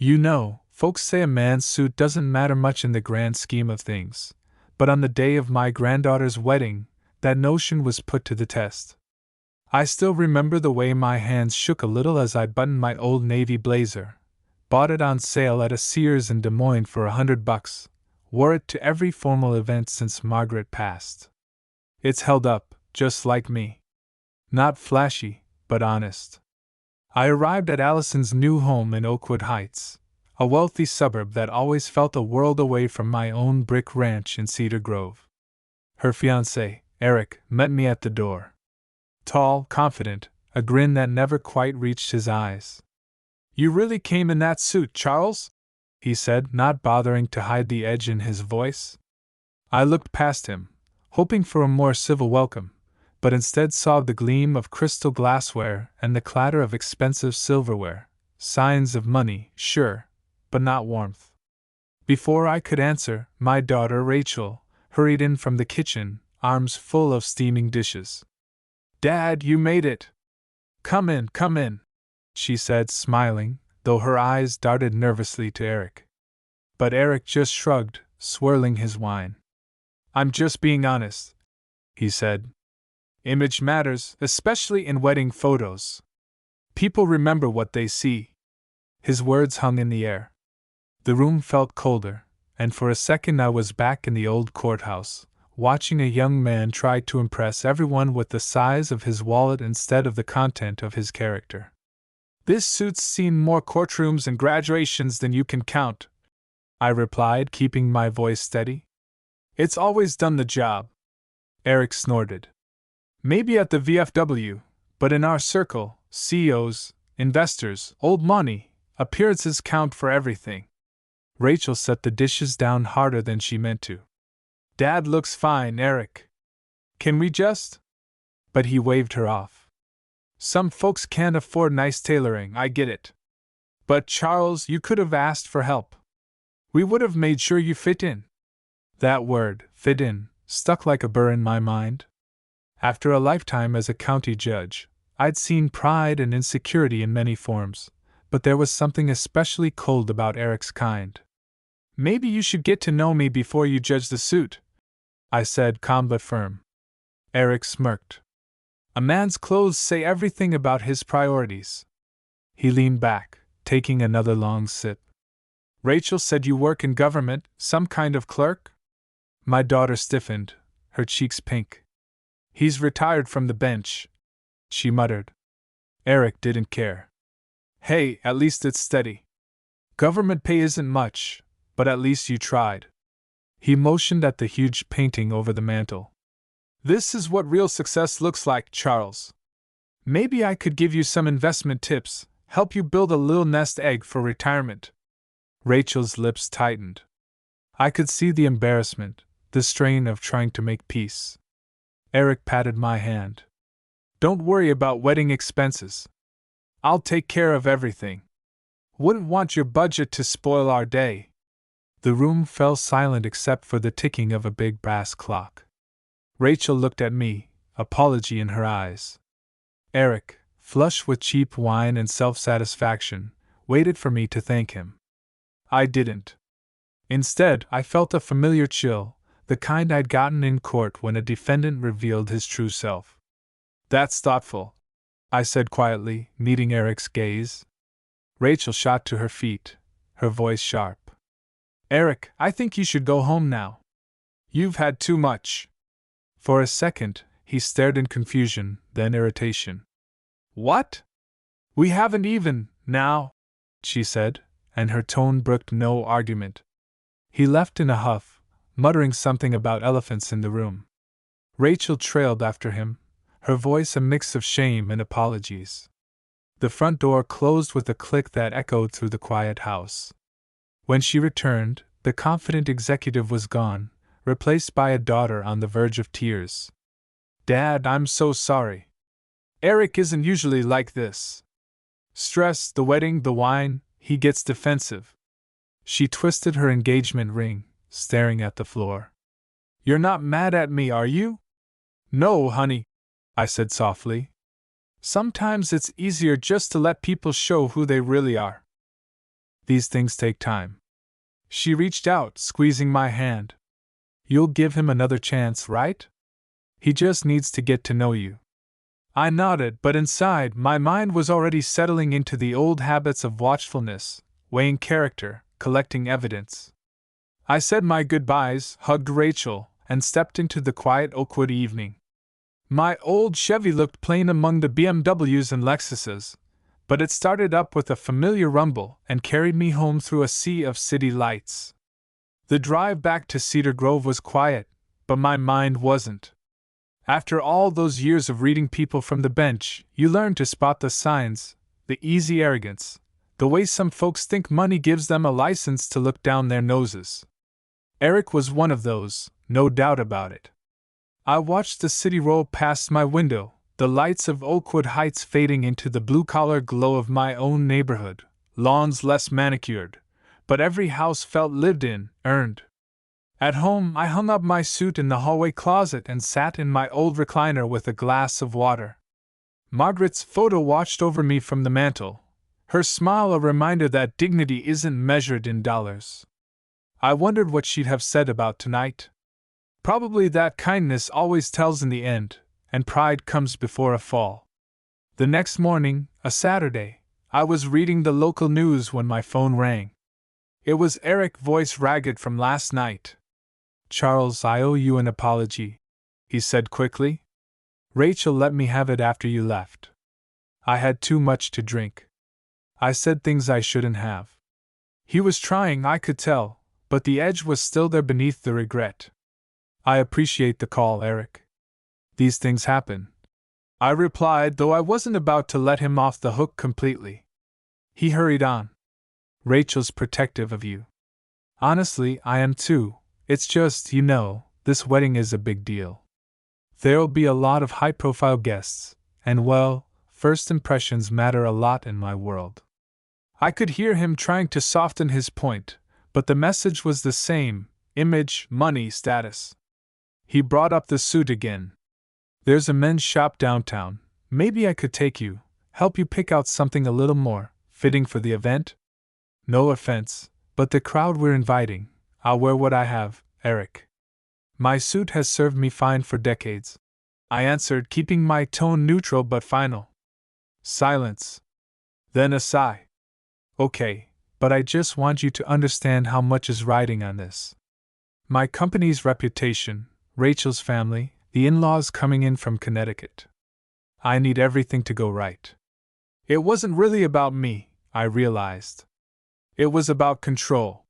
You know, folks say a man's suit doesn't matter much in the grand scheme of things, but on the day of my granddaughter's wedding, that notion was put to the test. I still remember the way my hands shook a little as I buttoned my old navy blazer, bought it on sale at a Sears in Des Moines for $100, wore it to every formal event since Margaret passed. It's held up, just like me. Not flashy, but honest. I arrived at Allison's new home in Oakwood Heights, a wealthy suburb that always felt a world away from my own brick ranch in Cedar Grove. Her fiancé, Eric, met me at the door. Tall, confident, a grin that never quite reached his eyes. "You really came in that suit, Charles?" he said, not bothering to hide the edge in his voice. I looked past him, hoping for a more civil welcome, but instead saw the gleam of crystal glassware and the clatter of expensive silverware, signs of money, sure, but not warmth. Before I could answer, my daughter Rachel hurried in from the kitchen, arms full of steaming dishes. "Dad, you made it!" Come in," she said, smiling, though her eyes darted nervously to Eric. But Eric just shrugged, swirling his wine. "I'm just being honest," he said. "Image matters, especially in wedding photos. People remember what they see." His words hung in the air. The room felt colder, and for a second I was back in the old courthouse, watching a young man try to impress everyone with the size of his wallet instead of the content of his character. "This suit's seen more courtrooms and graduations than you can count," I replied, keeping my voice steady. "It's always done the job." Eric snorted. "Maybe at the VFW, but in our circle, CEOs, investors, old money, appearances count for everything." Rachel set the dishes down harder than she meant to. "Dad looks fine, Eric. Can we just—" But he waved her off. "Some folks can't afford nice tailoring, I get it. But Charles, you could have asked for help. We would have made sure you fit in." That word, fit in, stuck like a burr in my mind. After a lifetime as a county judge, I'd seen pride and insecurity in many forms, but there was something especially cold about Eric's kind. "Maybe you should get to know me before you judge the suit," I said, calm but firm. Eric smirked. "A man's clothes say everything about his priorities." He leaned back, taking another long sip. "Rachel said you work in government, some kind of clerk?" My daughter stiffened, her cheeks pink. "He's retired from the bench," she muttered. Eric didn't care. "Hey, at least it's steady. Government pay isn't much, but at least you tried." He motioned at the huge painting over the mantel. "This is what real success looks like, Charles. Maybe I could give you some investment tips, help you build a little nest egg for retirement." Rachel's lips tightened. I could see the embarrassment, the strain of trying to make peace. Eric patted my hand. "Don't worry about wedding expenses. I'll take care of everything. Wouldn't want your budget to spoil our day." The room fell silent except for the ticking of a big brass clock. Rachel looked at me, apology in her eyes. Eric, flushed with cheap wine and self-satisfaction, waited for me to thank him. I didn't. Instead, I felt a familiar chill, the kind I'd gotten in court when a defendant revealed his true self. "That's thoughtful," I said quietly, meeting Eric's gaze. Rachel shot to her feet, her voice sharp. "Eric, I think you should go home now. You've had too much." For a second, he stared in confusion, then irritation. "What? We haven't even, now," she said, and her tone brooked no argument. He left in a huff, muttering something about elephants in the room. Rachel trailed after him, her voice a mix of shame and apologies. The front door closed with a click that echoed through the quiet house. When she returned, the confident executive was gone, replaced by a daughter on the verge of tears. "Dad, I'm so sorry. Eric isn't usually like this. Stress, the wedding, the wine, he gets defensive." She twisted her engagement ring, staring at the floor. "You're not mad at me, are you?" "No, honey," I said softly. "Sometimes it's easier just to let people show who they really are." These things take time. She reached out, squeezing my hand. You'll give him another chance, right? He just needs to get to know you. I nodded, but inside, my mind was already settling into the old habits of watchfulness, weighing character, collecting evidence. I said my goodbyes, hugged Rachel, and stepped into the quiet Oakwood evening. My old Chevy looked plain among the BMWs and Lexuses, but it started up with a familiar rumble and carried me home through a sea of city lights. The drive back to Cedar Grove was quiet, but my mind wasn't. After all those years of reading people from the bench, you learn to spot the signs, the easy arrogance, the way some folks think money gives them a license to look down their noses. Eric was one of those, no doubt about it. I watched the city roll past my window, the lights of Oakwood Heights fading into the blue-collar glow of my own neighborhood, lawns less manicured, but every house felt lived in, earned. At home, I hung up my suit in the hallway closet and sat in my old recliner with a glass of water. Margaret's photo watched over me from the mantel, her smile a reminder that dignity isn't measured in dollars. I wondered what she'd have said about tonight. Probably that kindness always tells in the end, and pride comes before a fall. The next morning, a Saturday, I was reading the local news when my phone rang. It was Eric's voice, ragged from last night. Charles, I owe you an apology, he said quickly. Rachel let me have it after you left. I had too much to drink. I said things I shouldn't have. He was trying, I could tell, but the edge was still there beneath the regret. I appreciate the call, Eric. These things happen, I replied, though I wasn't about to let him off the hook completely. He hurried on. Rachel's protective of you. Honestly, I am too. It's just, you know, this wedding is a big deal. There'll be a lot of high-profile guests, and well, first impressions matter a lot in my world. I could hear him trying to soften his point, but the message was the same: image, money, status. He brought up the suit again. There's a men's shop downtown. Maybe I could take you, help you pick out something a little more fitting for the event? No offense, but the crowd we're inviting, I'll wear what I have, Eric. My suit has served me fine for decades, I answered, keeping my tone neutral but final. Silence. Then a sigh. Okay, but I just want you to understand how much is riding on this. My company's reputation, Rachel's family, the in-laws coming in from Connecticut. I need everything to go right. It wasn't really about me, I realized. It was about control.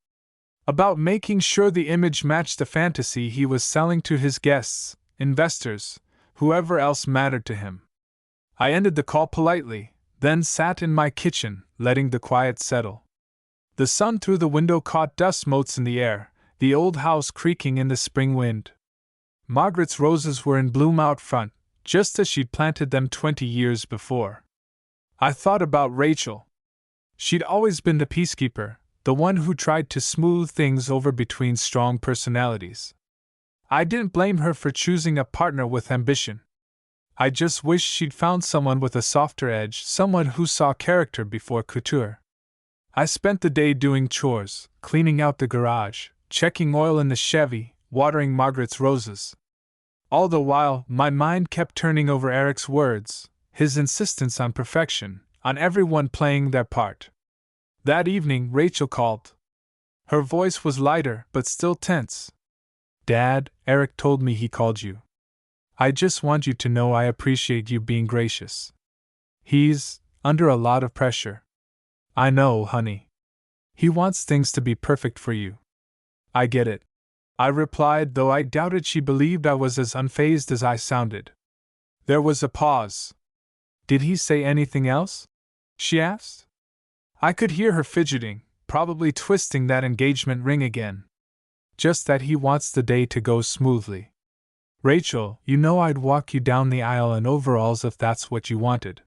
About making sure the image matched the fantasy he was selling to his guests, investors, whoever else mattered to him. I ended the call politely, then sat in my kitchen, letting the quiet settle. The sun through the window caught dust motes in the air, the old house creaking in the spring wind. Margaret's roses were in bloom out front, just as she'd planted them 20 years before. I thought about Rachel. She'd always been the peacekeeper, the one who tried to smooth things over between strong personalities. I didn't blame her for choosing a partner with ambition. I just wished she'd found someone with a softer edge, someone who saw character before couture. I spent the day doing chores, cleaning out the garage, checking oil in the Chevy, watering Margaret's roses. All the while, my mind kept turning over Eric's words, his insistence on perfection, on everyone playing their part. That evening, Rachel called. Her voice was lighter, but still tense. Dad, Eric told me he called you. I just want you to know I appreciate you being gracious. He's under a lot of pressure. I know, honey. He wants things to be perfect for you. I get it, I replied, though I doubted she believed I was as unfazed as I sounded. There was a pause. Did he say anything else? She asked. I could hear her fidgeting, probably twisting that engagement ring again. Just that he wants the day to go smoothly. Rachel, you know I'd walk you down the aisle in overalls if that's what you wanted.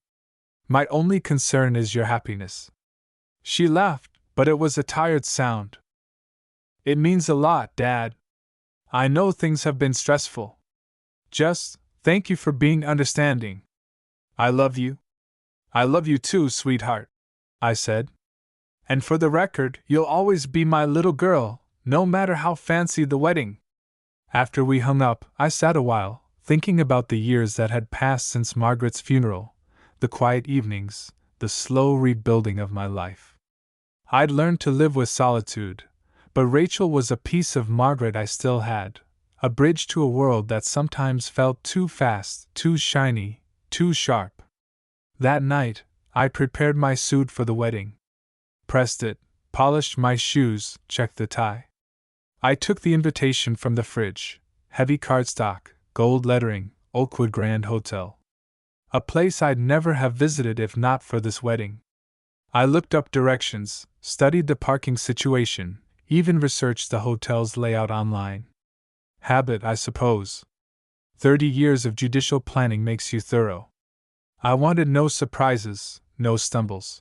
My only concern is your happiness. She laughed, but it was a tired sound. It means a lot, Dad. I know things have been stressful. Just, thank you for being understanding. I love you. I love you too, sweetheart, I said. And for the record, you'll always be my little girl, no matter how fancy the wedding. After we hung up, I sat a while, thinking about the years that had passed since Margaret's funeral, the quiet evenings, the slow rebuilding of my life. I'd learned to live with solitude, but Rachel was a piece of Margaret I still had, a bridge to a world that sometimes felt too fast, too shiny, too sharp. That night, I prepared my suit for the wedding. Pressed it, polished my shoes, checked the tie. I took the invitation from the fridge, heavy cardstock, gold lettering, Oakwood Grand Hotel. A place I'd never have visited if not for this wedding. I looked up directions, studied the parking situation, even researched the hotel's layout online. Habit, I suppose. 30 years of judicial planning makes you thorough. I wanted no surprises, no stumbles.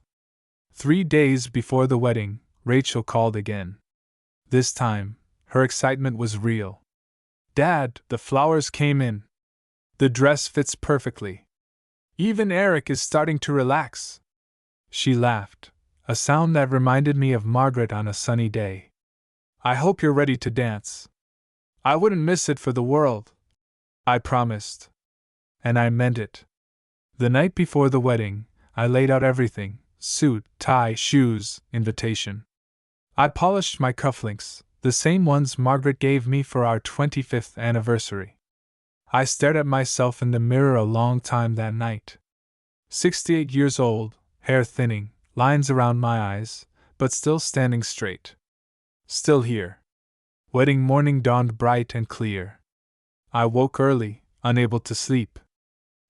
3 days before the wedding, Rachel called again. This time, her excitement was real. Dad, the flowers came in. The dress fits perfectly. Even Eric is starting to relax. She laughed, a sound that reminded me of Margaret on a sunny day. I hope you're ready to dance. I wouldn't miss it for the world, I promised. And I meant it. The night before the wedding, I laid out everything: suit, tie, shoes, invitation. I polished my cufflinks, the same ones Margaret gave me for our 25th anniversary. I stared at myself in the mirror a long time that night. 68 years old, hair thinning, lines around my eyes, but still standing straight. Still here. Wedding morning dawned bright and clear. I woke early, unable to sleep.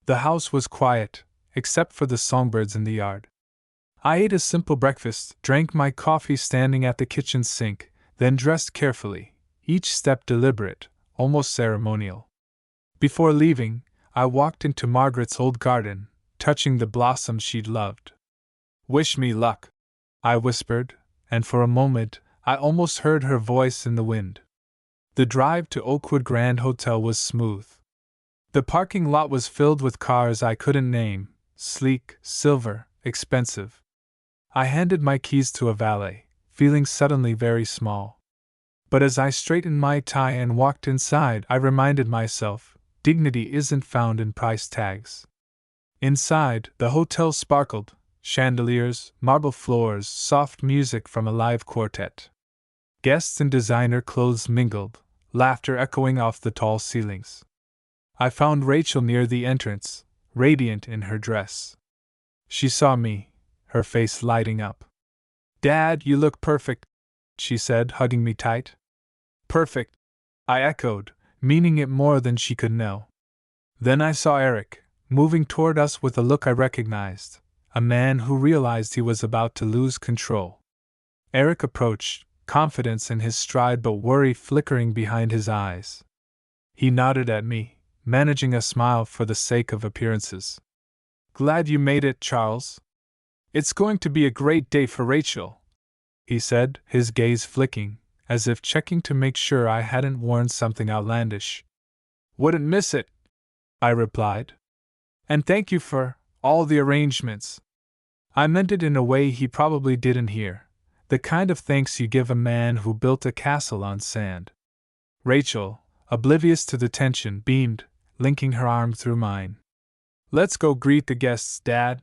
The house was quiet, except for the songbirds in the yard. I ate a simple breakfast, drank my coffee standing at the kitchen sink, then dressed carefully, each step deliberate, almost ceremonial. Before leaving, I walked into Margaret's old garden, touching the blossoms she'd loved. "Wish me luck," I whispered, and for a moment, I almost heard her voice in the wind. The drive to Oakwood Grand Hotel was smooth. The parking lot was filled with cars I couldn't name, sleek, silver, expensive. I handed my keys to a valet, feeling suddenly very small. But as I straightened my tie and walked inside, I reminded myself, dignity isn't found in price tags. Inside, the hotel sparkled: chandeliers, marble floors, soft music from a live quartet. Guests in designer clothes mingled, laughter echoing off the tall ceilings. I found Rachel near the entrance, radiant in her dress. She saw me, her face lighting up. "Dad, you look perfect," she said, hugging me tight. "Perfect," I echoed, meaning it more than she could know. Then I saw Eric, moving toward us with a look I recognized, a man who realized he was about to lose control. Eric approached, confidence in his stride but worry flickering behind his eyes. He nodded at me, managing a smile for the sake of appearances. "Glad you made it, Charles. It's going to be a great day for Rachel," he said, his gaze flicking, as if checking to make sure I hadn't worn something outlandish. "Wouldn't miss it," I replied. "And thank you for all the arrangements." I meant it in a way he probably didn't hear, the kind of thanks you give a man who built a castle on sand. Rachel, oblivious to the tension, beamed, linking her arm through mine. "Let's go greet the guests, Dad."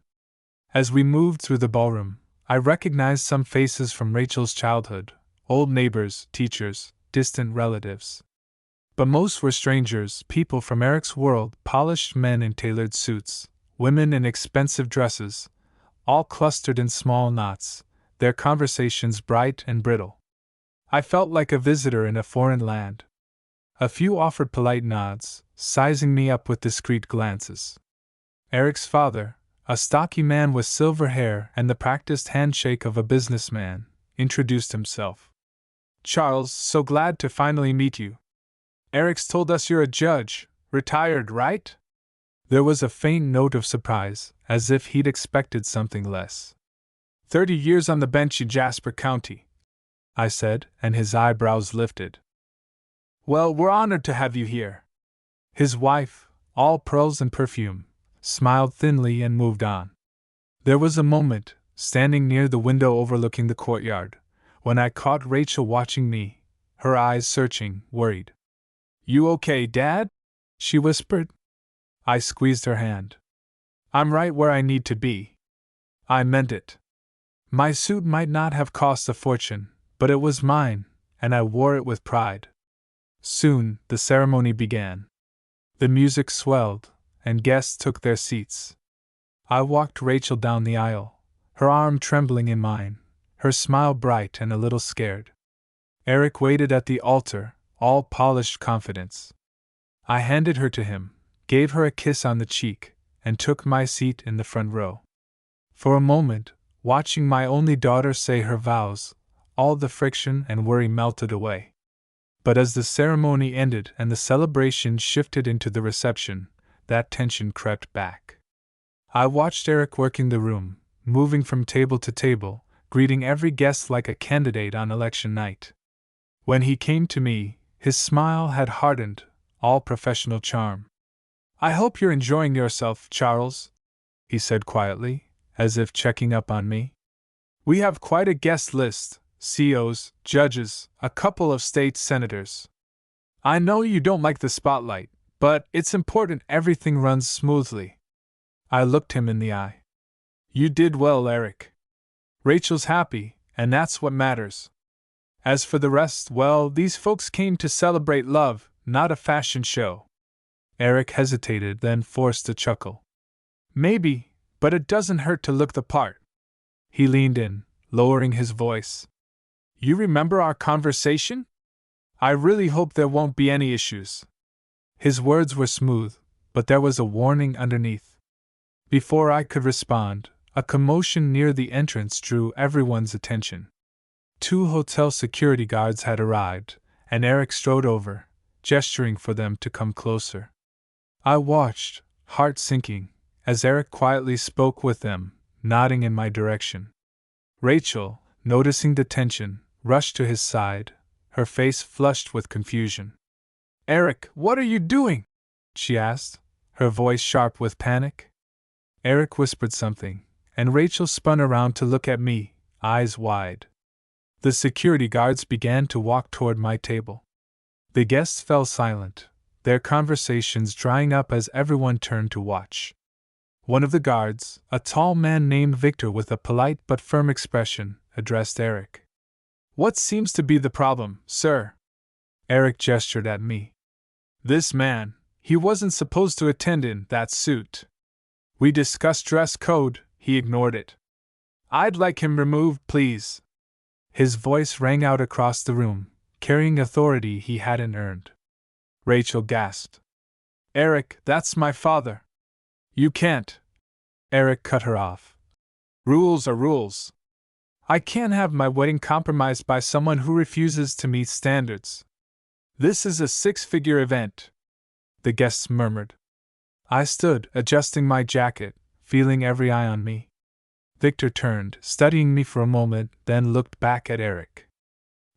As we moved through the ballroom, I recognized some faces from Rachel's childhood: old neighbors, teachers, distant relatives. But most were strangers, people from Eric's world, polished men in tailored suits, women in expensive dresses, all clustered in small knots, their conversations bright and brittle. I felt like a visitor in a foreign land. A few offered polite nods, sizing me up with discreet glances. Eric's father, a stocky man with silver hair and the practiced handshake of a businessman, introduced himself. "Charles, so glad to finally meet you. Eric's told us you're a judge, retired, right?" There was a faint note of surprise, as if he'd expected something less. 30 years on the bench in Jasper County," I said, and his eyebrows lifted. "Well, we're honored to have you here." His wife, all pearls and perfume, smiled thinly and moved on. There was a moment, standing near the window overlooking the courtyard, when I caught Rachel watching me, her eyes searching, worried. "You okay, Dad?" she whispered. I squeezed her hand. "I'm right where I need to be." I meant it. My suit might not have cost a fortune, but it was mine, and I wore it with pride. Soon, the ceremony began. The music swelled, and guests took their seats. I walked Rachel down the aisle, her arm trembling in mine, her smile bright and a little scared. Eric waited at the altar, all polished confidence. I handed her to him, gave her a kiss on the cheek, and took my seat in the front row. For a moment, watching my only daughter say her vows, all the friction and worry melted away. But as the ceremony ended and the celebration shifted into the reception, that tension crept back. I watched Eric working the room, moving from table to table, greeting every guest like a candidate on election night. When he came to me, his smile had hardened, all professional charm. "I hope you're enjoying yourself, Charles," he said quietly, as if checking up on me. "We have quite a guest list, CEOs, judges, a couple of state senators. I know you don't like the spotlight, but it's important everything runs smoothly." I looked him in the eye. "You did well, Eric. Rachel's happy, and that's what matters. As for the rest, well, these folks came to celebrate love, not a fashion show." Eric hesitated, then forced a chuckle. "Maybe, but it doesn't hurt to look the part." He leaned in, lowering his voice. "You remember our conversation? I really hope there won't be any issues." His words were smooth, but there was a warning underneath. Before I could respond, a commotion near the entrance drew everyone's attention. 2 hotel security guards had arrived, and Eric strode over, gesturing for them to come closer. I watched, heart sinking, as Eric quietly spoke with them, nodding in my direction. Rachel, noticing the tension, rushed to his side, her face flushed with confusion. "Eric, what are you doing?" she asked, her voice sharp with panic. Eric whispered something, and Rachel spun around to look at me, eyes wide. The security guards began to walk toward my table. The guests fell silent, their conversations drying up as everyone turned to watch. One of the guards, a tall man named Victor with a polite but firm expression, addressed Eric. "What seems to be the problem, sir?" Eric gestured at me. "This man, he wasn't supposed to attend in that suit. We discussed dress code, he ignored it. I'd like him removed, please." His voice rang out across the room, carrying authority he hadn't earned. Rachel gasped. "Eric, that's my father." "You can't." Eric cut her off. "Rules are rules. I can't have my wedding compromised by someone who refuses to meet standards. This is a 6-figure event." The guests murmured. I stood, adjusting my jacket, feeling every eye on me. Victor turned, studying me for a moment, then looked back at Eric.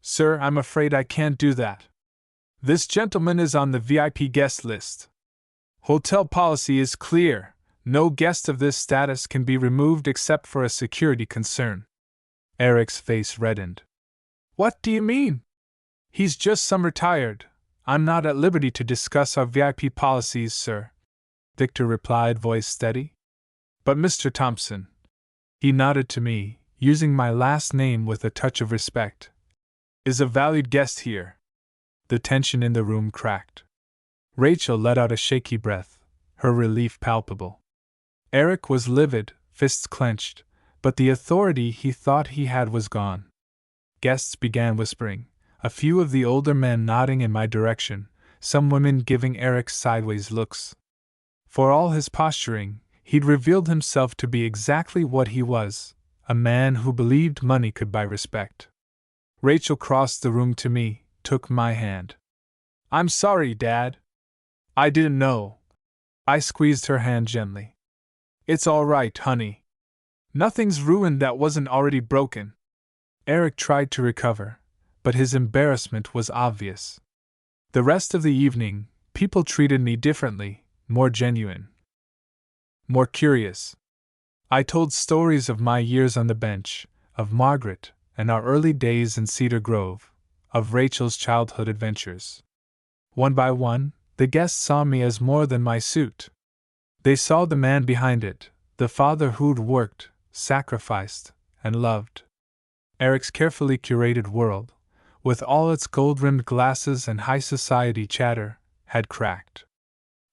"Sir, I'm afraid I can't do that. This gentleman is on the VIP guest list. Hotel policy is clear. No guest of this status can be removed except for a security concern." Eric's face reddened. "What do you mean?" "He's just some retired. I'm not at liberty to discuss our VIP policies, sir," Victor replied, voice steady. "But Mr. Thompson," he nodded to me, using my last name with a touch of respect, "is a valued guest here." The tension in the room cracked. Rachel let out a shaky breath, her relief palpable. Eric was livid, fists clenched, but the authority he thought he had was gone. Guests began whispering, a few of the older men nodding in my direction, some women giving Eric sideways looks. For all his posturing, he'd revealed himself to be exactly what he was, a man who believed money could buy respect. Rachel crossed the room to me, took my hand. "I'm sorry, Dad. I didn't know." I squeezed her hand gently. "It's all right, honey. Nothing's ruined that wasn't already broken." Eric tried to recover, but his embarrassment was obvious. The rest of the evening, people treated me differently, more genuine, more curious. I told stories of my years on the bench, of Margaret, and our early days in Cedar Grove, of Rachel's childhood adventures. One by one, the guests saw me as more than my suit. They saw the man behind it, the father who'd worked, sacrificed, and loved. Eric's carefully curated world, with all its gold-rimmed glasses and high society chatter, had cracked.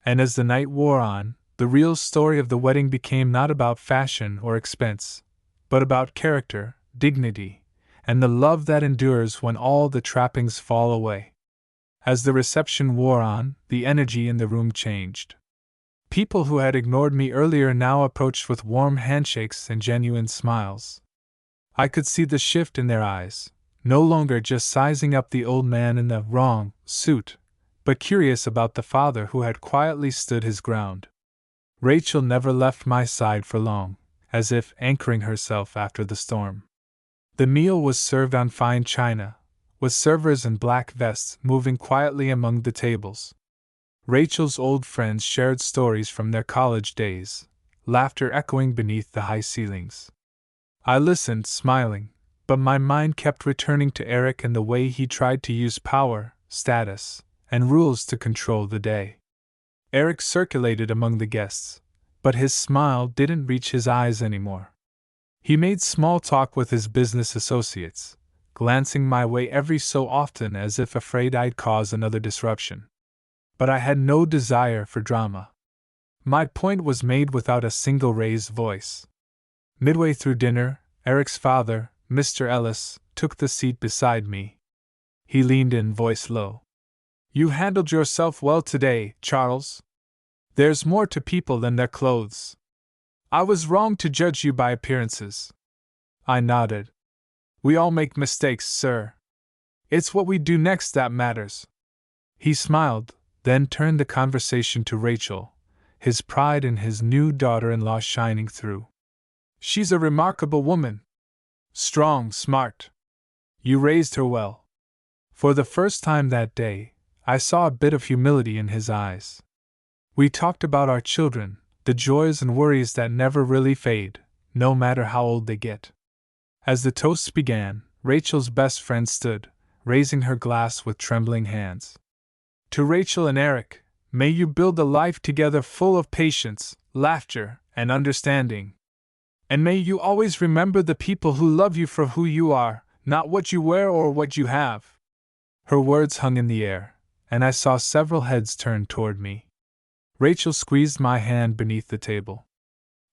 And as the night wore on, the real story of the wedding became not about fashion or expense, but about character, dignity, and the love that endures when all the trappings fall away. As the reception wore on, the energy in the room changed. People who had ignored me earlier now approached with warm handshakes and genuine smiles. I could see the shift in their eyes, no longer just sizing up the old man in the wrong suit, but curious about the father who had quietly stood his ground. Rachel never left my side for long, as if anchoring herself after the storm. The meal was served on fine china, with servers in black vests moving quietly among the tables. Rachel's old friends shared stories from their college days, laughter echoing beneath the high ceilings. I listened, smiling, but my mind kept returning to Eric and the way he tried to use power, status, and rules to control the day. Eric circulated among the guests, but his smile didn't reach his eyes anymore. He made small talk with his business associates, glancing my way every so often as if afraid I'd cause another disruption. But I had no desire for drama. My point was made without a single raised voice. Midway through dinner, Eric's father, Mr. Ellis, took the seat beside me. He leaned in, voice low. "You handled yourself well today, Charles. There's more to people than their clothes. I was wrong to judge you by appearances." I nodded. "We all make mistakes, sir. It's what we do next that matters." He smiled, then turned the conversation to Rachel, his pride in his new daughter-in-law shining through. "She's a remarkable woman. Strong, smart. You raised her well." For the first time that day, I saw a bit of humility in his eyes. We talked about our children, the joys and worries that never really fade, no matter how old they get. As the toasts began, Rachel's best friend stood, raising her glass with trembling hands. "To Rachel and Eric, may you build a life together full of patience, laughter, and understanding. And may you always remember the people who love you for who you are, not what you wear or what you have." Her words hung in the air, and I saw several heads turn toward me. Rachel squeezed my hand beneath the table.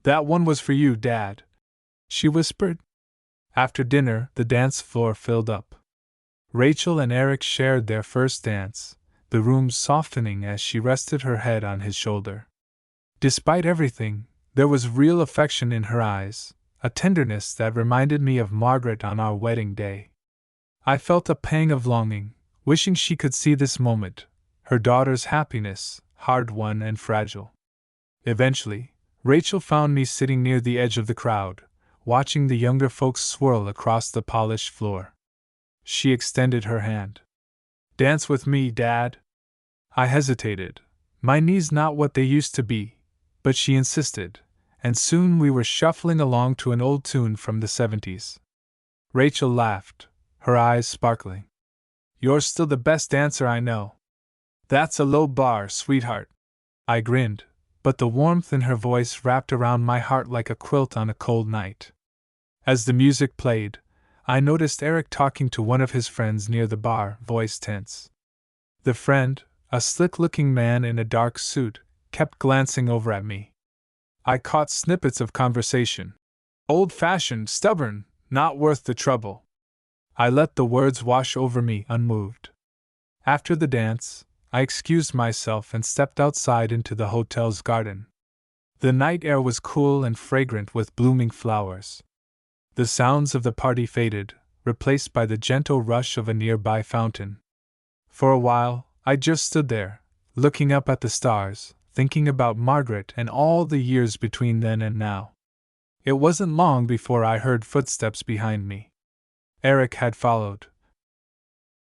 "That one was for you, Dad," she whispered. After dinner, the dance floor filled up. Rachel and Eric shared their first dance, the room softening as she rested her head on his shoulder. Despite everything, there was real affection in her eyes, a tenderness that reminded me of Margaret on our wedding day. I felt a pang of longing, wishing she could see this moment, her daughter's happiness, hard-won and fragile. Eventually, Rachel found me sitting near the edge of the crowd, watching the younger folks swirl across the polished floor. She extended her hand. "Dance with me, Dad." I hesitated, my knees not what they used to be, but she insisted, and soon we were shuffling along to an old tune from the 70s. Rachel laughed, her eyes sparkling. "You're still the best dancer I know." "That's a low bar, sweetheart." I grinned, but the warmth in her voice wrapped around my heart like a quilt on a cold night. As the music played, I noticed Eric talking to one of his friends near the bar, voice tense. The friend, a slick-looking man in a dark suit, kept glancing over at me. I caught snippets of conversation. "Old-fashioned, stubborn, not worth the trouble." I let the words wash over me unmoved. After the dance, I excused myself and stepped outside into the hotel's garden. The night air was cool and fragrant with blooming flowers. The sounds of the party faded, replaced by the gentle rush of a nearby fountain. For a while, I just stood there, looking up at the stars, thinking about Margaret and all the years between then and now. It wasn't long before I heard footsteps behind me. Eric had followed,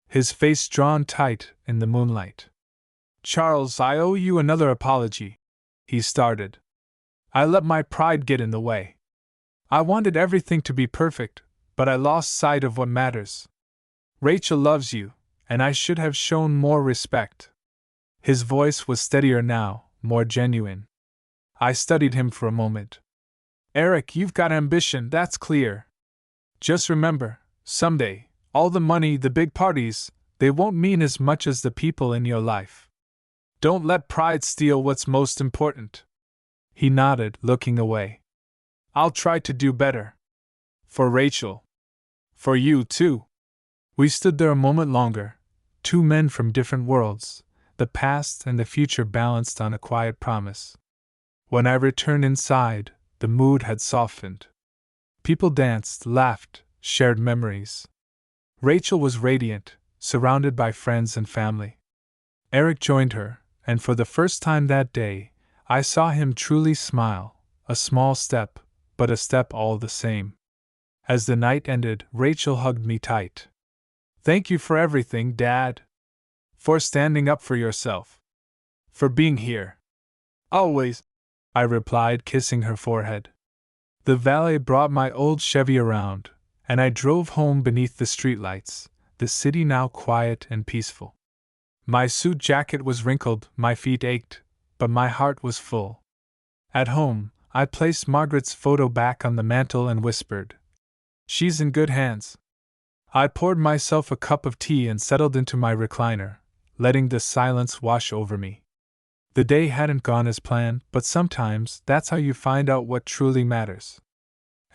his face drawn tight in the moonlight. "Charles, I owe you another apology," he started. "I let my pride get in the way." I wanted everything to be perfect, but I lost sight of what matters. Rachel loves you, and I should have shown more respect. His voice was steadier now, more genuine. I studied him for a moment. Eric, you've got ambition, that's clear. Just remember, someday, all the money, the big parties, they won't mean as much as the people in your life. Don't let pride steal what's most important. He nodded, looking away. I'll try to do better. For Rachel. For you, too. We stood there a moment longer, two men from different worlds, the past and the future balanced on a quiet promise. When I returned inside, the mood had softened. People danced, laughed, shared memories. Rachel was radiant, surrounded by friends and family. Eric joined her, and for the first time that day, I saw him truly smile, a small step, but a step all the same. As the night ended, Rachel hugged me tight. Thank you for everything, Dad. For standing up for yourself. For being here. Always, I replied, kissing her forehead. The valet brought my old Chevy around, and I drove home beneath the streetlights, the city now quiet and peaceful. My suit jacket was wrinkled, my feet ached, but my heart was full. At home, I placed Margaret's photo back on the mantel and whispered, "She's in good hands." I poured myself a cup of tea and settled into my recliner, letting the silence wash over me. The day hadn't gone as planned, but sometimes that's how you find out what truly matters.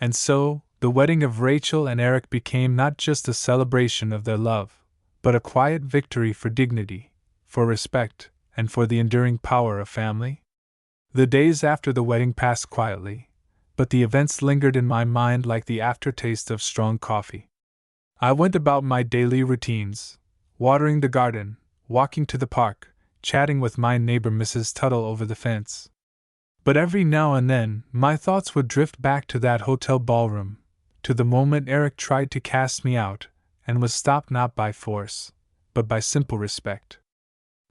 And so, the wedding of Rachel and Eric became not just a celebration of their love, but a quiet victory for dignity, for respect, and for the enduring power of family. The days after the wedding passed quietly, but the events lingered in my mind like the aftertaste of strong coffee. I went about my daily routines, watering the garden, walking to the park, chatting with my neighbor Mrs. Tuttle over the fence. But every now and then, my thoughts would drift back to that hotel ballroom, to the moment Eric tried to cast me out, and was stopped not by force, but by simple respect.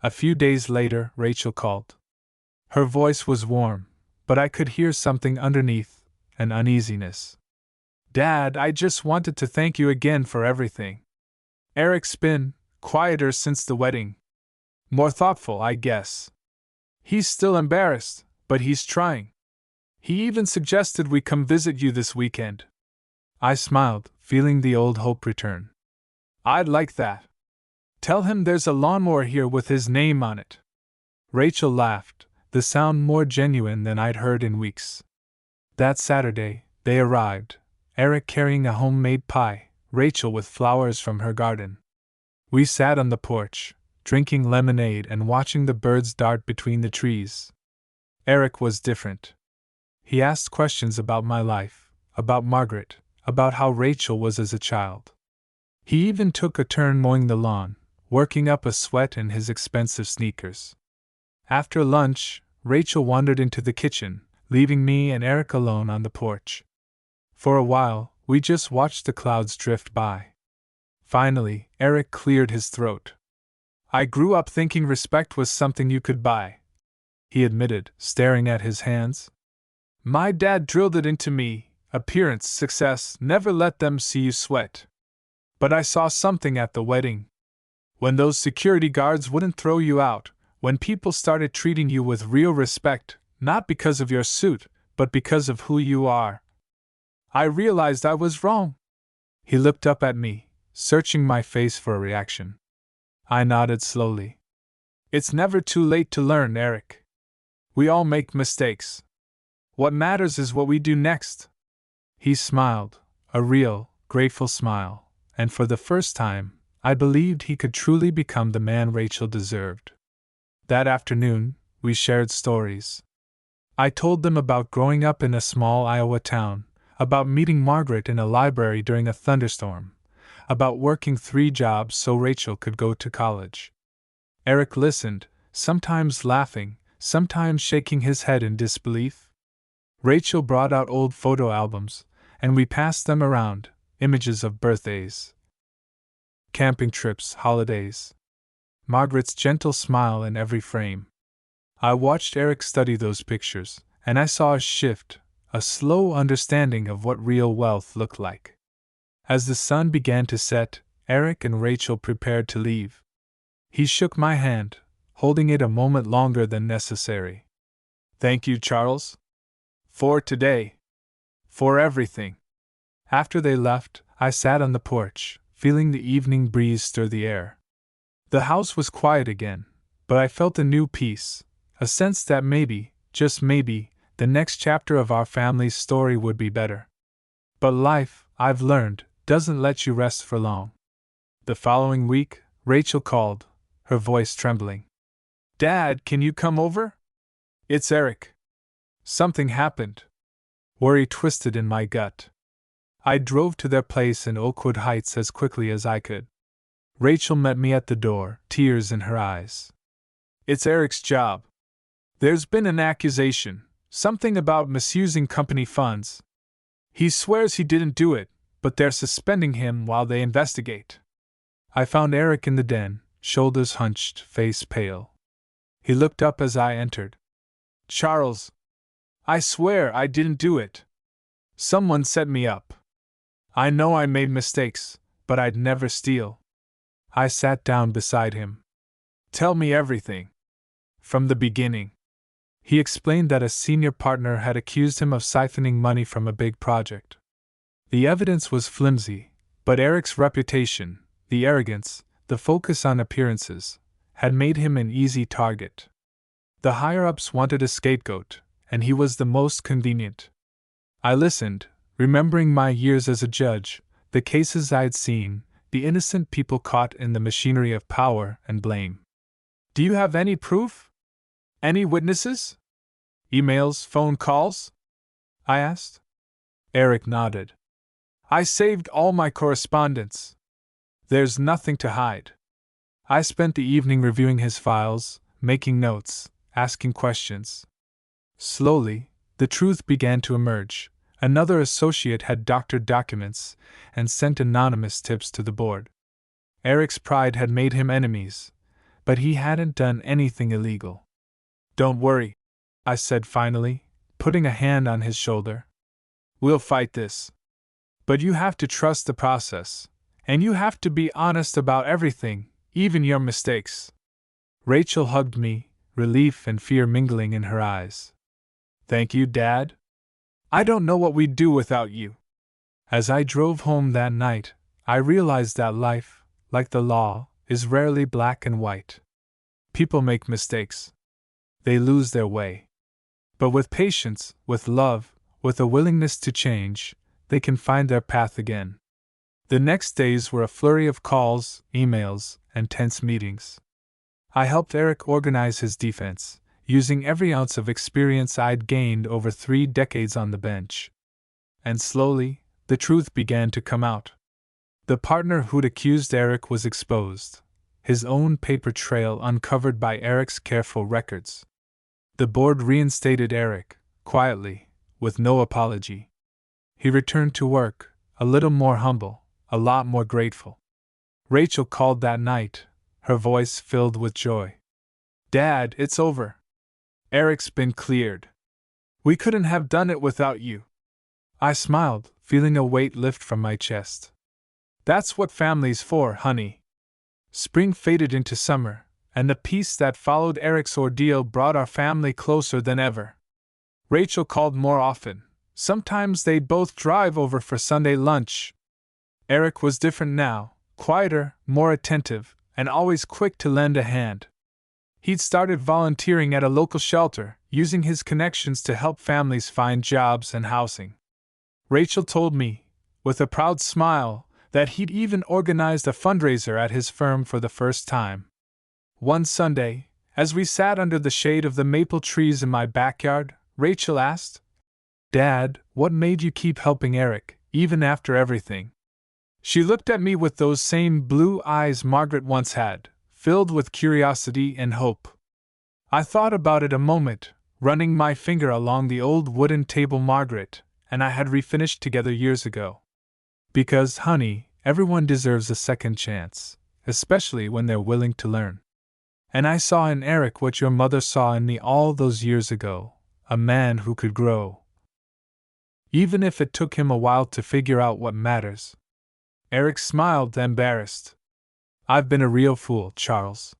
A few days later, Rachel called. Her voice was warm, but I could hear something underneath, an uneasiness. Dad, I just wanted to thank you again for everything. Eric's been quieter since the wedding. More thoughtful, I guess. He's still embarrassed, but he's trying. He even suggested we come visit you this weekend. I smiled, feeling the old hope return. I'd like that. Tell him there's a lawnmower here with his name on it. Rachel laughed, the sound more genuine than I'd heard in weeks. That Saturday, they arrived, Eric carrying a homemade pie, Rachel with flowers from her garden. We sat on the porch, drinking lemonade and watching the birds dart between the trees. Eric was different. He asked questions about my life, about Margaret, about how Rachel was as a child. He even took a turn mowing the lawn, working up a sweat in his expensive sneakers. After lunch, Rachel wandered into the kitchen, leaving me and Eric alone on the porch. For a while, we just watched the clouds drift by. Finally, Eric cleared his throat. I grew up thinking respect was something you could buy, he admitted, staring at his hands. My dad drilled it into me, appearance, success, never let them see you sweat. But I saw something at the wedding. When those security guards wouldn't throw you out, when people started treating you with real respect, not because of your suit, but because of who you are, I realized I was wrong. He looked up at me, searching my face for a reaction. I nodded slowly. It's never too late to learn, Eric. We all make mistakes. What matters is what we do next. He smiled, a real, grateful smile, and for the first time, I believed he could truly become the man Rachel deserved. That afternoon, we shared stories. I told them about growing up in a small Iowa town, about meeting Margaret in a library during a thunderstorm, about working 3 jobs so Rachel could go to college. Eric listened, sometimes laughing, sometimes shaking his head in disbelief. Rachel brought out old photo albums, and we passed them around, images of birthdays, camping trips, holidays. Margaret's gentle smile in every frame. I watched Eric study those pictures, and I saw a shift, a slow understanding of what real wealth looked like. As the sun began to set, Eric and Rachel prepared to leave. He shook my hand, holding it a moment longer than necessary. "Thank you, Charles. For today. For everything." After they left, I sat on the porch, feeling the evening breeze stir the air. The house was quiet again, but I felt a new peace, a sense that maybe, just maybe, the next chapter of our family's story would be better. But life, I've learned, doesn't let you rest for long. The following week, Rachel called, her voice trembling. "Dad, can you come over? It's Eric." Something happened. Worry twisted in my gut. I drove to their place in Oakwood Heights as quickly as I could. Rachel met me at the door, tears in her eyes. "It's Eric's job. There's been an accusation, something about misusing company funds. He swears he didn't do it, but they're suspending him while they investigate." I found Eric in the den, shoulders hunched, face pale. He looked up as I entered. "Charles, I swear I didn't do it. Someone set me up. I know I made mistakes, but I'd never steal." I sat down beside him. "Tell me everything. From the beginning." He explained that a senior partner had accused him of siphoning money from a big project. The evidence was flimsy, but Eric's reputation, the arrogance, the focus on appearances, had made him an easy target. The higher-ups wanted a scapegoat, and he was the most convenient. I listened, remembering my years as a judge, the cases I'd seen, the innocent people caught in the machinery of power and blame. "Do you have any proof? Any witnesses? Emails, phone calls?" I asked. Eric nodded. "I saved all my correspondence. There's nothing to hide." I spent the evening reviewing his files, making notes, asking questions. Slowly, the truth began to emerge. Another associate had doctored documents and sent anonymous tips to the board. Eric's pride had made him enemies, but he hadn't done anything illegal. "Don't worry," I said finally, putting a hand on his shoulder. "We'll fight this. But you have to trust the process, and you have to be honest about everything, even your mistakes." Rachel hugged me, relief and fear mingling in her eyes. "Thank you, Dad. I don't know what we'd do without you." As I drove home that night, I realized that life, like the law, is rarely black and white. People make mistakes. They lose their way. But with patience, with love, with a willingness to change, they can find their path again. The next days were a flurry of calls, emails, and tense meetings. I helped Eric organize his defense, using every ounce of experience I'd gained over 3 decades on the bench. And slowly, the truth began to come out. The partner who'd accused Eric was exposed, his own paper trail uncovered by Eric's careful records. The board reinstated Eric, quietly, with no apology. He returned to work, a little more humble, a lot more grateful. Rachel called that night, her voice filled with joy. "Dad, it's over. Eric's been cleared. We couldn't have done it without you." I smiled, feeling a weight lift from my chest. "That's what family's for, honey." Spring faded into summer, and the peace that followed Eric's ordeal brought our family closer than ever. Rachel called more often. Sometimes they'd both drive over for Sunday lunch. Eric was different now, quieter, more attentive, and always quick to lend a hand. He'd started volunteering at a local shelter, using his connections to help families find jobs and housing. Rachel told me, with a proud smile, that he'd even organized a fundraiser at his firm for the first time. One Sunday, as we sat under the shade of the maple trees in my backyard, Rachel asked, "Dad, what made you keep helping Eric, even after everything?" She looked at me with those same blue eyes Margaret once had, filled with curiosity and hope. I thought about it a moment, running my finger along the old wooden table Margaret and I had refinished together years ago. "Because, honey, everyone deserves a second chance, especially when they're willing to learn. And I saw in Eric what your mother saw in me all those years ago, a man who could grow." even if it took him a while to figure out what matters. Eric smiled, embarrassed. I've been a real fool, Charles.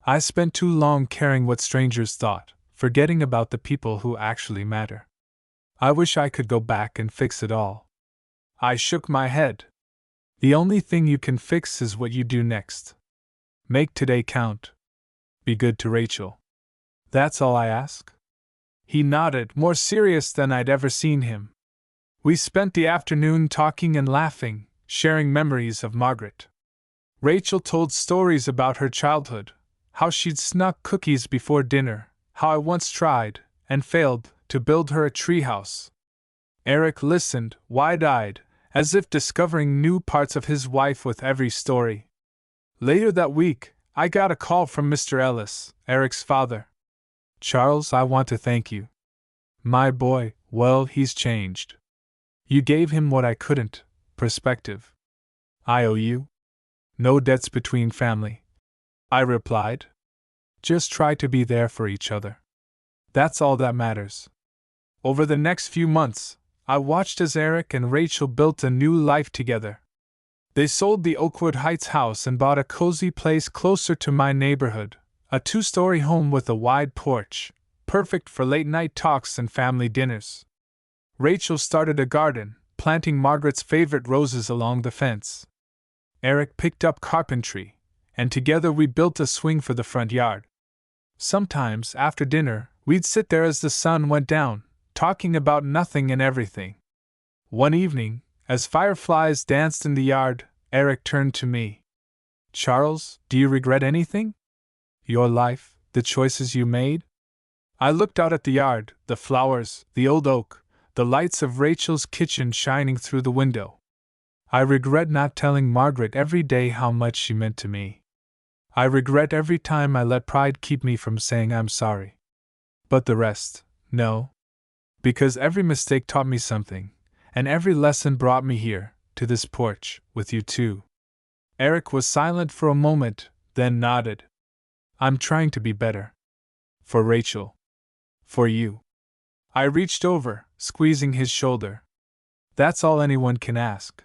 I spent too long caring what strangers thought, forgetting about the people who actually matter. I wish I could go back and fix it all. I shook my head. The only thing you can fix is what you do next. Make today count. Be good to Rachel. That's all I ask. He nodded, more serious than I'd ever seen him. We spent the afternoon talking and laughing, sharing memories of Margaret. Rachel told stories about her childhood, how she'd snuck cookies before dinner, how I once tried, and failed, to build her a treehouse. Eric listened, wide-eyed, as if discovering new parts of his wife with every story. Later that week, I got a call from Mr. Ellis, Eric's father. Charles, I want to thank you. My boy, well, he's changed. You gave him what I couldn't, perspective. I owe you. No debts between family, I replied. Just try to be there for each other. That's all that matters. Over the next few months, I watched as Eric and Rachel built a new life together. They sold the Oakwood Heights house and bought a cozy place closer to my neighborhood, a 2-story home with a wide porch, perfect for late-night talks and family dinners. Rachel started a garden, planting Margaret's favorite roses along the fence. Eric picked up carpentry, and together we built a swing for the front yard. Sometimes, after dinner, we'd sit there as the sun went down, talking about nothing and everything. One evening, as fireflies danced in the yard, Eric turned to me. Charles, do you regret anything? Your life, the choices you made? I looked out at the yard, the flowers, the old oak, the lights of Rachel's kitchen shining through the window. I regret not telling Margaret every day how much she meant to me. I regret every time I let pride keep me from saying I'm sorry. But the rest, no. Because every mistake taught me something, and every lesson brought me here, to this porch, with you too. Eric was silent for a moment, then nodded. I'm trying to be better. For Rachel. For you. I reached over, squeezing his shoulder. That's all anyone can ask.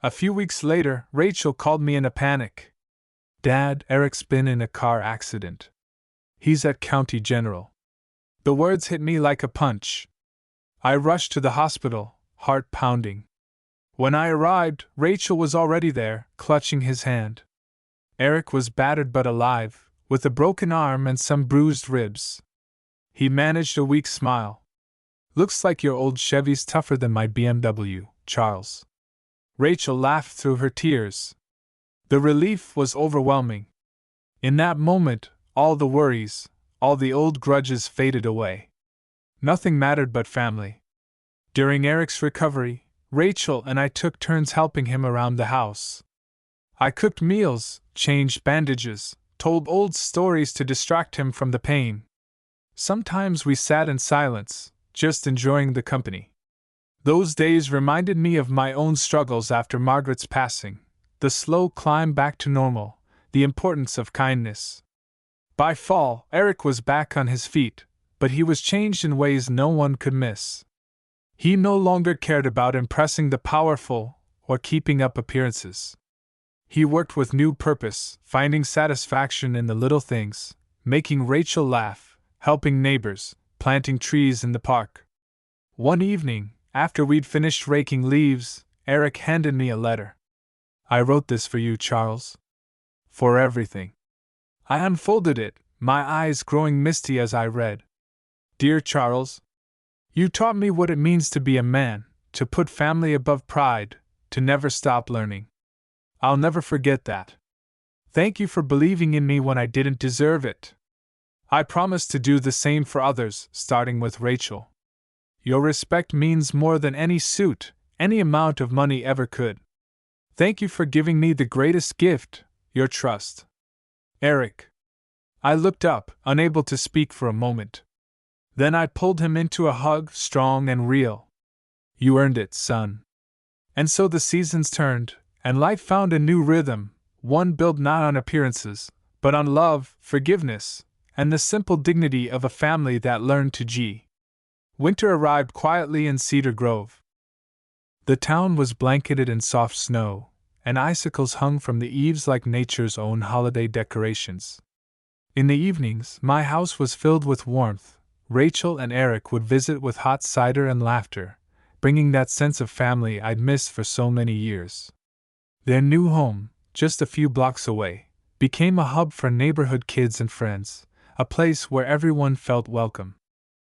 A few weeks later, Rachel called me in a panic. Dad, Eric's been in a car accident. He's at County General. The words hit me like a punch. I rushed to the hospital, heart pounding. When I arrived, Rachel was already there, clutching his hand. Eric was battered but alive, with a broken arm and some bruised ribs. He managed a weak smile. Looks like your old Chevy's tougher than my BMW, Charles. Rachel laughed through her tears. The relief was overwhelming. In that moment, all the worries, all the old grudges faded away. Nothing mattered but family. During Eric's recovery, Rachel and I took turns helping him around the house. I cooked meals, changed bandages, told old stories to distract him from the pain. Sometimes we sat in silence, just enjoying the company. Those days reminded me of my own struggles after Margaret's passing, the slow climb back to normal, the importance of kindness. By fall, Eric was back on his feet, but he was changed in ways no one could miss. He no longer cared about impressing the powerful or keeping up appearances. He worked with new purpose, finding satisfaction in the little things, making Rachel laugh, helping neighbors, planting trees in the park. One evening, after we'd finished raking leaves, Eric handed me a letter. I wrote this for you, Charles. For everything. I unfolded it, my eyes growing misty as I read. Dear Charles, you taught me what it means to be a man, to put family above pride, to never stop learning. I'll never forget that. Thank you for believing in me when I didn't deserve it. I promise to do the same for others, starting with Rachel. Your respect means more than any suit, any amount of money ever could. Thank you for giving me the greatest gift, your trust. Eric. I looked up, unable to speak for a moment. Then I pulled him into a hug, strong and real. You earned it, son. And so the seasons turned, and life found a new rhythm, one built not on appearances, but on love, forgiveness, and the simple dignity of a family that learned to G. Winter arrived quietly in Cedar Grove. The town was blanketed in soft snow, and icicles hung from the eaves like nature's own holiday decorations. In the evenings, my house was filled with warmth. Rachel and Eric would visit with hot cider and laughter, bringing that sense of family I'd missed for so many years. Their new home, just a few blocks away, became a hub for neighborhood kids and friends, a place where everyone felt welcome.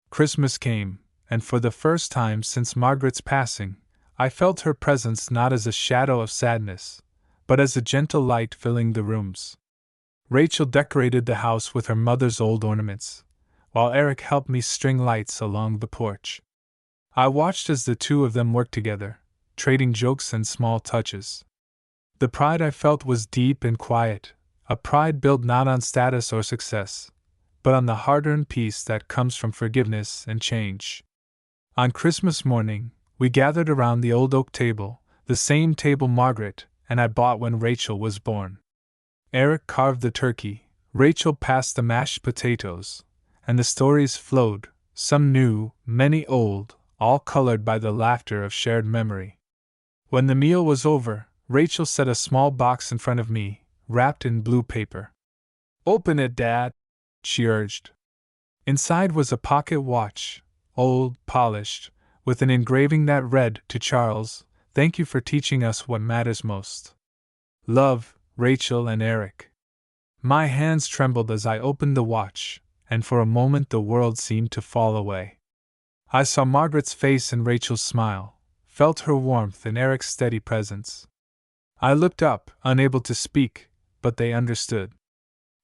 Christmas came, and for the first time since Margaret's passing, I felt her presence not as a shadow of sadness, but as a gentle light filling the rooms. Rachel decorated the house with her mother's old ornaments, while Eric helped me string lights along the porch. I watched as the two of them worked together, trading jokes and small touches. The pride I felt was deep and quiet, a pride built not on status or success, but on the hard-earned peace that comes from forgiveness and change. On Christmas morning, we gathered around the old oak table, the same table Margaret and I bought when Rachel was born. Eric carved the turkey, Rachel passed the mashed potatoes, and the stories flowed, some new, many old, all colored by the laughter of shared memory. When the meal was over, Rachel set a small box in front of me, wrapped in blue paper. "Open it, Dad," she urged. Inside was a pocket watch, old, polished, with an engraving that read, "To Charles, thank you for teaching us what matters most. Love, Rachel and Eric." My hands trembled as I opened the watch, and for a moment the world seemed to fall away. I saw Margaret's face and Rachel's smile, felt her warmth and Eric's steady presence. I looked up, unable to speak, but they understood.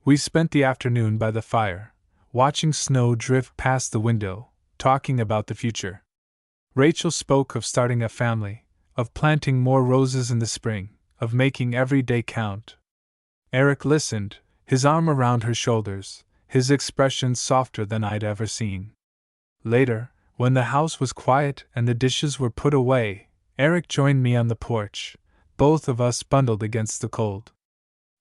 We spent the afternoon by the fire, watching snow drift past the window, talking about the future. Rachel spoke of starting a family, of planting more roses in the spring, of making every day count. Eric listened, his arm around her shoulders, his expression softer than I'd ever seen. Later, when the house was quiet and the dishes were put away, Eric joined me on the porch, both of us bundled against the cold.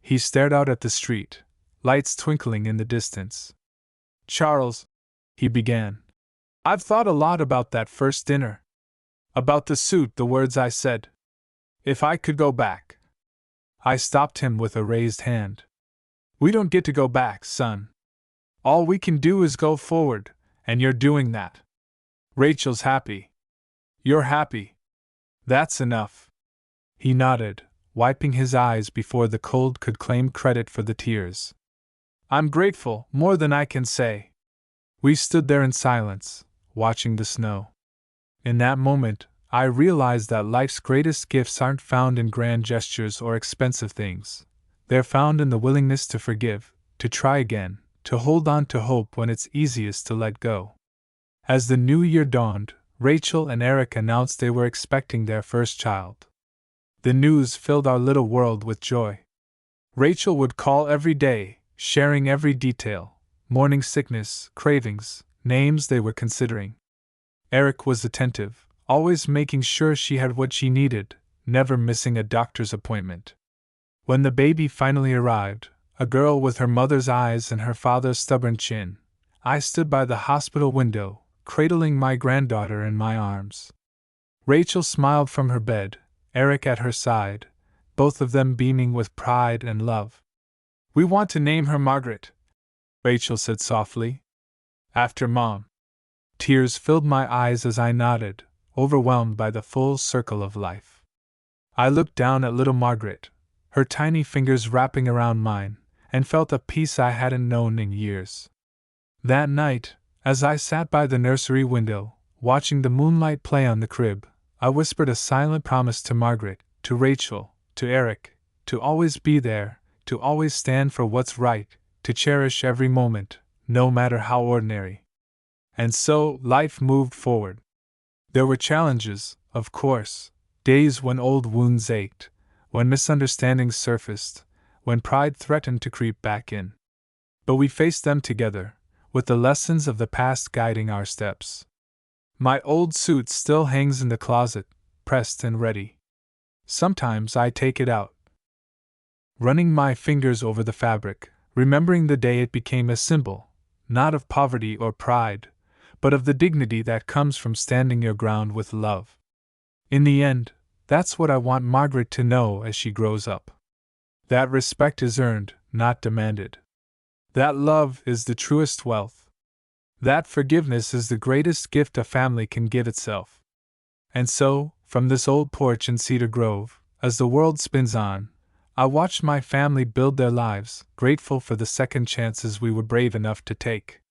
He stared out at the street, lights twinkling in the distance. "Charles," he began, "I've thought a lot about that first dinner. About the suit, the words I said. If I could go back." I stopped him with a raised hand. "We don't get to go back, son. All we can do is go forward, and you're doing that. Rachel's happy. You're happy. That's enough." He nodded, wiping his eyes before the cold could claim credit for the tears. "I'm grateful, more than I can say." We stood there in silence, watching the snow. In that moment, I realized that life's greatest gifts aren't found in grand gestures or expensive things. They're found in the willingness to forgive, to try again, to hold on to hope when it's easiest to let go. As the new year dawned, Rachel and Eric announced they were expecting their first child. The news filled our little world with joy. Rachel would call every day, sharing every detail, morning sickness, cravings, names they were considering. Eric was attentive, always making sure she had what she needed, never missing a doctor's appointment. When the baby finally arrived, a girl with her mother's eyes and her father's stubborn chin, I stood by the hospital window, cradling my granddaughter in my arms. Rachel smiled from her bed, Eric at her side, both of them beaming with pride and love. "We want to name her Margaret," Rachel said softly. "After Mom." Tears filled my eyes as I nodded, overwhelmed by the full circle of life. I looked down at little Margaret, her tiny fingers wrapping around mine, and felt a peace I hadn't known in years. That night, as I sat by the nursery window, watching the moonlight play on the crib, I whispered a silent promise to Margaret, to Rachel, to Eric, to always be there, to always stand for what's right, to cherish every moment, no matter how ordinary. And so, life moved forward. There were challenges, of course, days when old wounds ached, when misunderstandings surfaced, when pride threatened to creep back in. But we faced them together, with the lessons of the past guiding our steps. My old suit still hangs in the closet, pressed and ready. Sometimes I take it out, running my fingers over the fabric, remembering the day it became a symbol, not of poverty or pride, but of the dignity that comes from standing your ground with love. In the end, that's what I want Margaret to know as she grows up. That respect is earned, not demanded. That love is the truest wealth. That forgiveness is the greatest gift a family can give itself. And so, from this old porch in Cedar Grove, as the world spins on, I watched my family build their lives, grateful for the second chances we were brave enough to take.